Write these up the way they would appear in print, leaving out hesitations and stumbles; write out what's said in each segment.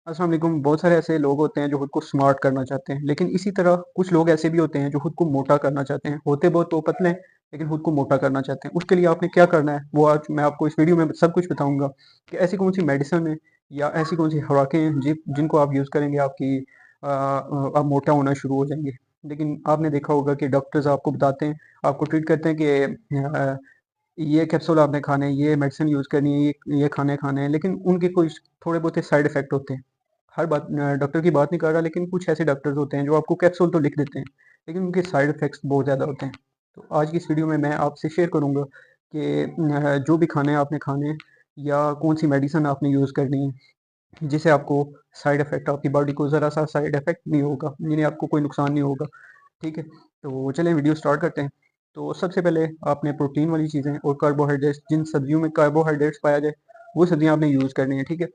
अस्सलाम वालेकुम। बहुत सारे ऐसे लोग होते हैं जो खुद को स्मार्ट करना चाहते हैं, लेकिन इसी तरह कुछ लोग ऐसे भी होते हैं जो खुद को मोटा करना चाहते हैं। होते बहुत तो पतले हैं, लेकिन खुद को मोटा करना चाहते हैं। उसके लिए आपने क्या करना है वो आज मैं आपको इस वीडियो में सब कुछ बताऊंगा कि ऐसी कौन सी मेडिसिन है या ऐसी कौन सी खुराकें हैं जिनको आप यूज़ करेंगे आप मोटा होना शुरू हो जाएंगे। लेकिन आपने देखा होगा कि डॉक्टर्स आपको बताते हैं, आपको ट्रीट करते हैं कि ये कैप्सूल आपने खाने हैं, ये मेडिसिन यूज़ करनी है, ये खाने खाने हैं, लेकिन उनके कोई थोड़े बहुत साइड इफेक्ट होते हैं। हर बात डॉक्टर की बात नहीं कर रहा, लेकिन कुछ ऐसे डॉक्टर्स होते हैं जो आपको कैप्सूल तो लिख देते हैं, लेकिन उनके साइड इफ़ेक्ट्स बहुत ज़्यादा होते हैं। तो आज की इस वीडियो में मैं आपसे शेयर करूँगा कि जो भी खाने आपने खाने हैं या कौन-सी मेडिसिन आपने यूज़ करनी है, जिससे आपको साइड इफ़ेक्ट आपकी बॉडी को ज़रा-सा साइड इफ़ेक्ट नहीं होगा, यानी आपको कोई नुकसान नहीं होगा। ठीक है? तो चलें वीडियो स्टार्ट करते हैं। तो सबसे पहले आपने प्रोटीन वाली चीज़ें और कार्बोहाइड्रेट्स, जिन सब्जियों में कार्बोहाइड्रेट्स पाया जाए, वो सब्जियाँ आपने यूज़ करनी है। ठीक है?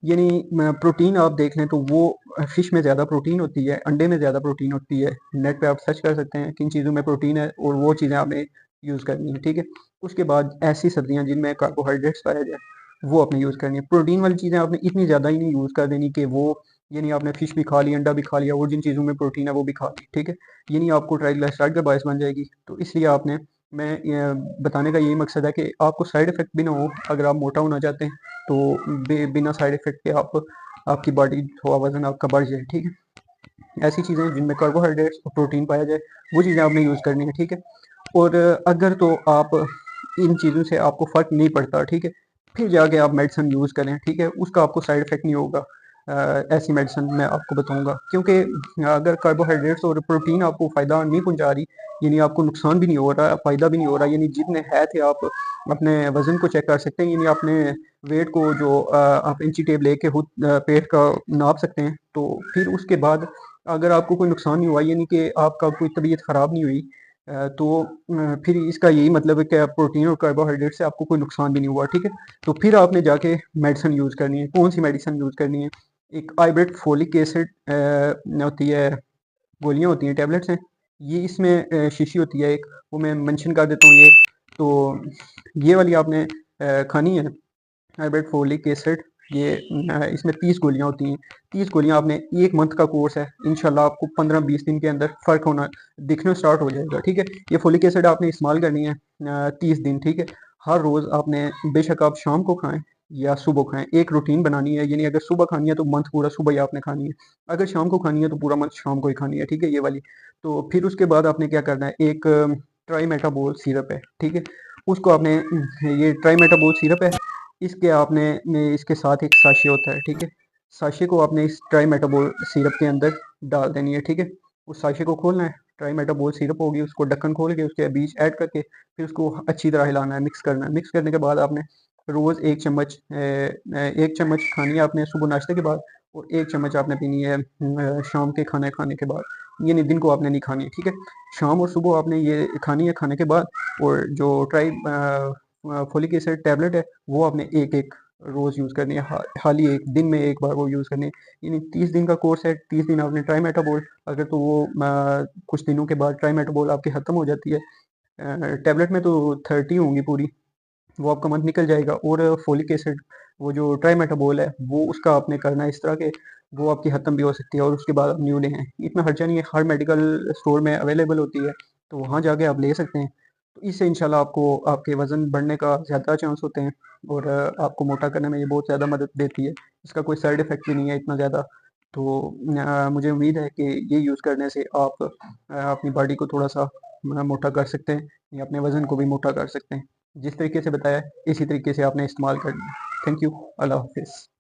यानी प्रोटीन आप देख लें तो वो फ़िश में ज़्यादा प्रोटीन होती है, अंडे में ज़्यादा प्रोटीन होती है। नेट पे आप सर्च कर सकते हैं किन चीज़ों में प्रोटीन है और वो चीज़ें आपने यूज़ करनी है, ठीक है? उसके बाद ऐसी सब्जियाँ जिनमें कार्बोहाइड्रेट्स पाया जाए, वो आपने यूज़ करनी है। प्रोटीन वाली चीज़ें आपने इतनी ज़्यादा ही नहीं यूज़ कर देनी कि वो यानी आपने फ़िश भी खा ली, अंडा भी खा लिया और जिन चीज़ों में प्रोटीन है वो भी खा ली, ठीक है? यानी आपको ट्राइग्लिसराइड का बायस बन जाएगी। तो इसलिए आपने मैं बताने का यही मकसद है कि आपको साइड इफ़ेक्ट भी ना हो अगर आप मोटा होना चाहते हैं, तो बिना साइड इफ़ेक्ट के आपकी बॉडी थोड़ा वज़न आपका बढ़ जाए, ठीक है? ऐसी चीज़ें जिनमें कार्बोहाइड्रेट्स और प्रोटीन पाया जाए, वो चीज़ें आपने यूज़ करनी है, ठीक है? और अगर तो आप इन चीज़ों से आपको फ़र्क नहीं पड़ता, ठीक है? फिर जाके आप मेडिसिन यूज़ करें, ठीक है? उसका आपको साइड इफ़ेक्ट नहीं होगा। ऐसी मेडिसिन मैं आपको बताऊँगा, क्योंकि अगर कार्बोहाइड्रेट्स और प्रोटीन आपको फ़ायदा नहीं पहुँचा रही, यानी आपको नुकसान भी नहीं हो रहा, फ़ायदा भी नहीं हो रहा, यानी जितने है थे आप अपने वज़न को चेक कर सकते हैं, यानी अपने वेट को जो आप इंची टेप लेके खुद पेट का नाप सकते हैं। तो फिर उसके बाद अगर आपको कोई नुकसान नहीं हुआ, यानी कि आपका कोई तबीयत ख़राब नहीं हुई, तो फिर इसका यही मतलब है कि प्रोटीन और कार्बोहाइड्रेट से आपको कोई नुकसान भी नहीं हुआ, ठीक है? तो फिर आपने जाके मेडिसिन यूज़ करनी है। कौन सी मेडिसिन यूज़ करनी है? एक आइब्रेट फोलिक एसिड होती है, गोलियाँ होती हैं, टैबलेट्स हैं। ये इसमें शीशी होती है एक, वो मैं मेंशन कर देता हूँ ये। तो ये वाली आपने खानी है, हाइब्रिड फोलिक एसिड। ये इसमें 30 गोलियाँ होती हैं। 30 गोलियाँ आपने 1 मंथ का कोर्स है। इंशाल्लाह आपको 15-20 दिन के अंदर फ़र्क होना दिखना स्टार्ट हो जाएगा, ठीक है? ये फोलिक एसिड आपने इस्तेमाल करनी है 30 दिन, ठीक है? हर रोज़ आपने बेशक आप शाम को खाएँ या सुबह खाएँ, एक रूटीन बनानी है, यानी अगर सुबह खानी है तो मंथ पूरा सुबह ही आपने खानी है। अगर शाम को खानी है तो पूरा मंथ शाम को ही खानी है, ठीक है? ये वाली। तो फिर उसके बाद आपने क्या करना है, एक ट्राइमेटाबोल सिरप है, ठीक है? उसको आपने ये ट्राइमेटाबोल सिरप है, इसके आपने इसके साथ एक साशे होता है, ठीक है? साशे को आपने इस ट्राइमेटाबोल सिरप के अंदर डाल देनी है, ठीक है? उस साशे को खोलना है, ट्राइमेटाबोल सिरप होगी, उसको ढक्कन खोल के उसके बीच ऐड करके फिर उसको अच्छी तरह हिलाना है, मिक्स करना है। मिक्स करने के बाद आपने रोज़ 1 चम्मच खानी है आपने सुबह नाश्ते के बाद, और 1 चम्मच आपने पीनी है शाम के खाने खाने के बाद। यानी दिन को आपने नहीं खानी है, ठीक है? शाम और सुबह आपने ये खानी है खाने के बाद। और जो फोलिक एसिड टैबलेट है, वो आपने एक-एक रोज़ यूज़ करनी है, हाली एक दिन में 1 बार वो यूज़ करनी है। यानी 30 दिन का कोर्स है, 30 दिन आपने ट्राइमेटाबोल, अगर तो वो कुछ दिनों के बाद ट्राइमेटाबोल आपकी ख़त्म हो जाती है। टैबलेट में तो 30 होंगी पूरी, वो आपका मंथ निकल जाएगा। और फोलिक एसिड वो जो ट्राइमेटाबोल है, वो उसका आपने करना है इस तरह के वो आपकी ख़त्म भी हो सकती है और उसके बाद आप न्यू लें। इतना खर्चा नहीं है, हर मेडिकल स्टोर में अवेलेबल होती है, तो वहाँ जाके आप ले सकते हैं। तो इससे इंशाल्लाह आपको आपके वज़न बढ़ने का ज़्यादा चांस होते हैं और आपको मोटा करने में ये बहुत ज़्यादा मदद देती है। इसका कोई साइड इफ़ेक्ट भी नहीं है इतना ज़्यादा। तो मुझे उम्मीद है कि ये यूज़ करने से आप अपनी बॉडी को थोड़ा-सा मोटा कर सकते हैं या अपने वज़न को भी मोटा कर सकते हैं। जिस तरीके से बताया, इसी तरीके से आपने इस्तेमाल करना है। Thank you. अल्लाह हाफ़िज़।